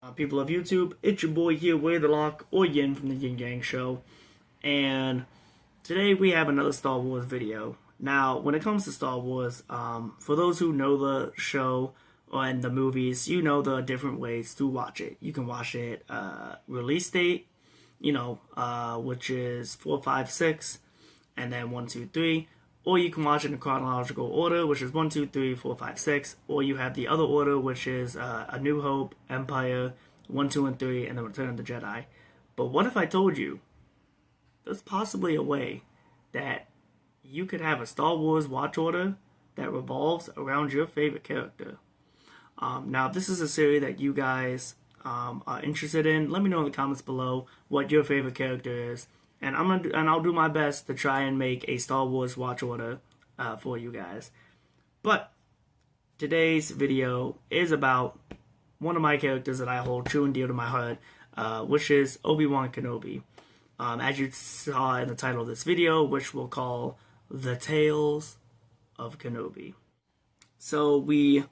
People of YouTube, it's your boy here, Way the Lock, or Yin from the Yin Yang Show, and today we have another Star Wars video. Now, when it comes to Star Wars, for those who know the show and the movies, you know the different ways to watch it. You can watch it release date, which is 4, 5, 6, and then 1, 2, 3. Or you can watch it in chronological order, which is 1, 2, 3, 4, 5, 6. Or you have the other order, which is A New Hope, Empire, 1, 2, and 3, and then Return of the Jedi. But what if I told you there's possibly a way that you could have a Star Wars watch order that revolves around your favorite character? Now, if this is a series that you guys are interested in, let me know in the comments below what your favorite character is. And I'll do my best to try and make a Star Wars watch order for you guys. But today's video is about one of my characters that I hold true and dear to my heart, which is Obi-Wan Kenobi. As you saw in the title of this video, which we'll call The Tales of Kenobi. So we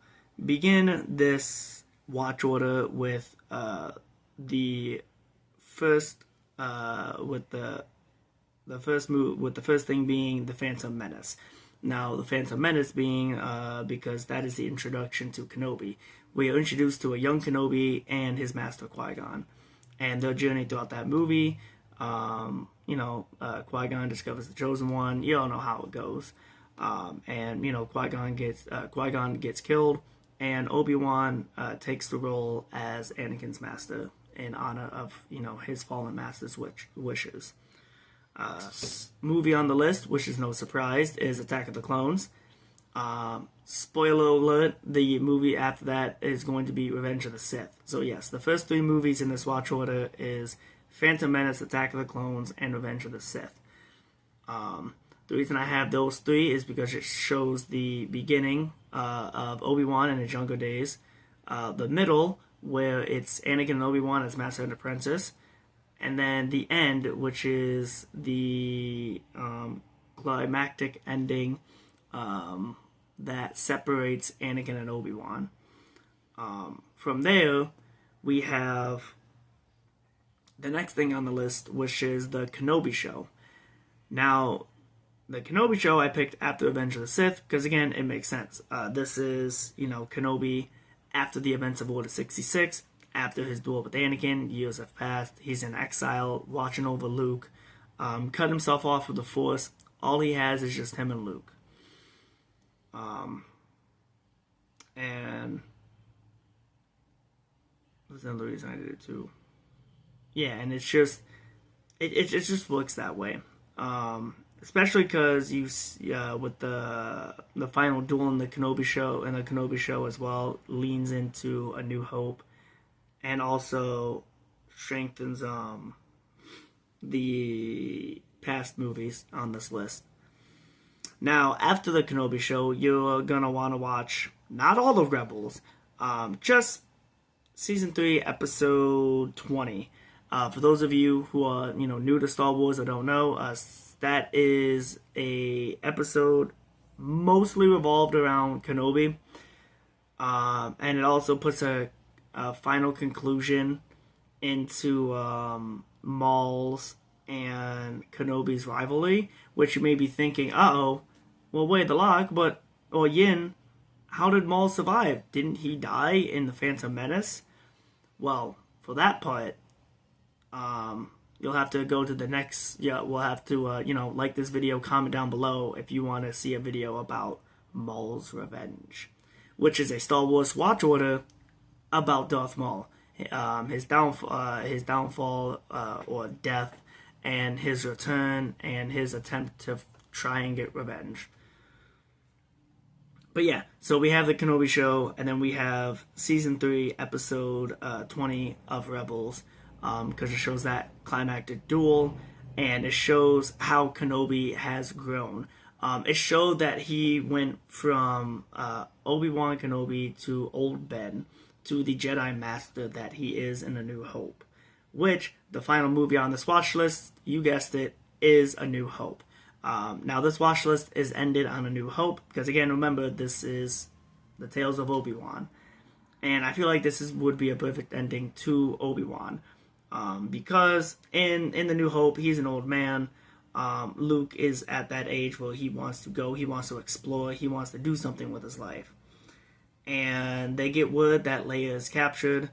begin this watch order with the first thing being the Phantom Menace. Now, the Phantom Menace being because that is the introduction to Kenobi. We are introduced to a young Kenobi and his master Qui-Gon, and their journey throughout that movie. Qui-Gon discovers the Chosen One. You all know how it goes, and Qui-Gon gets killed, and Obi-Wan takes the role as Anakin's master in honor of his fallen master's wishes. Movie on the list, which is no surprise, is Attack of the Clones. Spoiler alert, the movie after that is going to be Revenge of the Sith. So yes, the first 3 movies in this watch order is Phantom Menace, Attack of the Clones, and Revenge of the Sith. The reason I have those 3 is because it shows the beginning of Obi-Wan in his younger days, the middle, where it's Anakin and Obi-Wan as Master and Apprentice, and then the end, which is the climactic ending that separates Anakin and Obi-Wan. From there, we have the next thing on the list, which is the Kenobi show. Now, the Kenobi show I picked after Revenge of the Sith because, again, it makes sense. This is, Kenobi after the events of Order 66. After his duel with Anakin, years have passed. He's in exile, watching over Luke. Cut himself off with the Force. All he has is just him and Luke. And what's another reason I did it too? Yeah, and it's just it just works that way. Especially because with the final duel in the Kenobi show as well leans into A New Hope. And also strengthens the past movies on this list. Now, after the Kenobi show, you're gonna want to watch not all of Rebels, just season 3, episode 20. For those of you who are new to Star Wars or don't know, that is a episode mostly revolved around Kenobi, and it also puts a final conclusion into Maul's and Kenobi's rivalry, which you may be thinking, well, wait, the Lock, or Yin, how did Maul survive? Didn't he die in the Phantom Menace? Well, for that part, you'll have to go to the next, we'll have to, like this video, comment down below if you want to see a video about Maul's Revenge, which is a Star Wars watch order about Darth Maul, his downfall or death, and his return, and his attempt to try and get revenge. But yeah, so we have the Kenobi show, and then we have season 3, episode 20 of Rebels, because it shows that climactic duel, and it shows how Kenobi has grown. It showed that he went from Obi-Wan Kenobi to Old Ben, to the Jedi Master that he is in A New Hope, which the final movie on this watch list, you guessed it, is A New Hope. Now this watch list is ended on A New Hope because, again, remember, this is the Tales of Obi-Wan. And I feel like would be a perfect ending to Obi-Wan. Because in The New Hope, he's an old man. Luke is at that age where he wants to go, he wants to explore, he wants to do something with his life. And they get word that Leia is captured,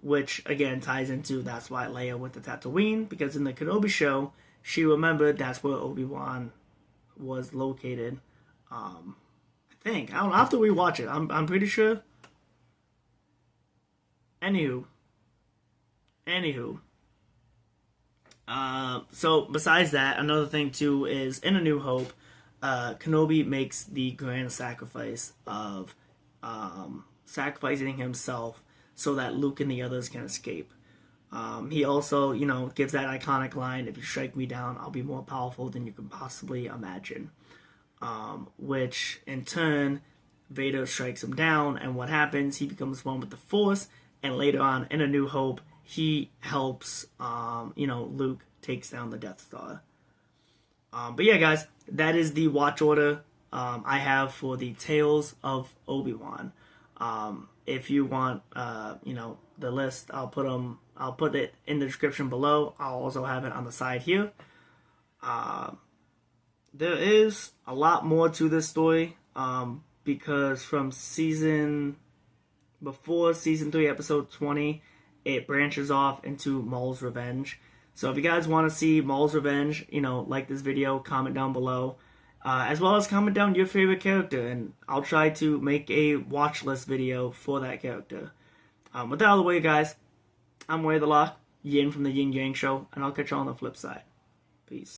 which again ties into that's why Leia went to Tatooine, because in the Kenobi show, she remembered that's where Obi-Wan was located. I think. I don't know. I have to rewatch it. I'm pretty sure. Anywho. So besides that, another thing too is in A New Hope, Kenobi makes the grand sacrifice of sacrificing himself so that Luke and the others can escape. He also, gives that iconic line, "If you strike me down, I'll be more powerful than you can possibly imagine." Which in turn, Vader strikes him down, and what happens? He becomes one with the Force, and later on in A New Hope, he helps, Luke takes down the Death Star. But yeah, guys, that is the watch order I have for the Tales of Obi-Wan. If you want, the list, I'll put it in the description below. I'll also have it on the side here. There is a lot more to this story, because from before season 3, episode 20, it branches off into Maul's Revenge. So if you guys want to see Maul's Revenge, like this video, comment down below. As well as comment down your favorite character, and I'll try to make a watch list video for that character. With that out of the way, guys, I'm Way the Lock, Yin from the Yin Yang Show, and I'll catch you on the flip side. Peace.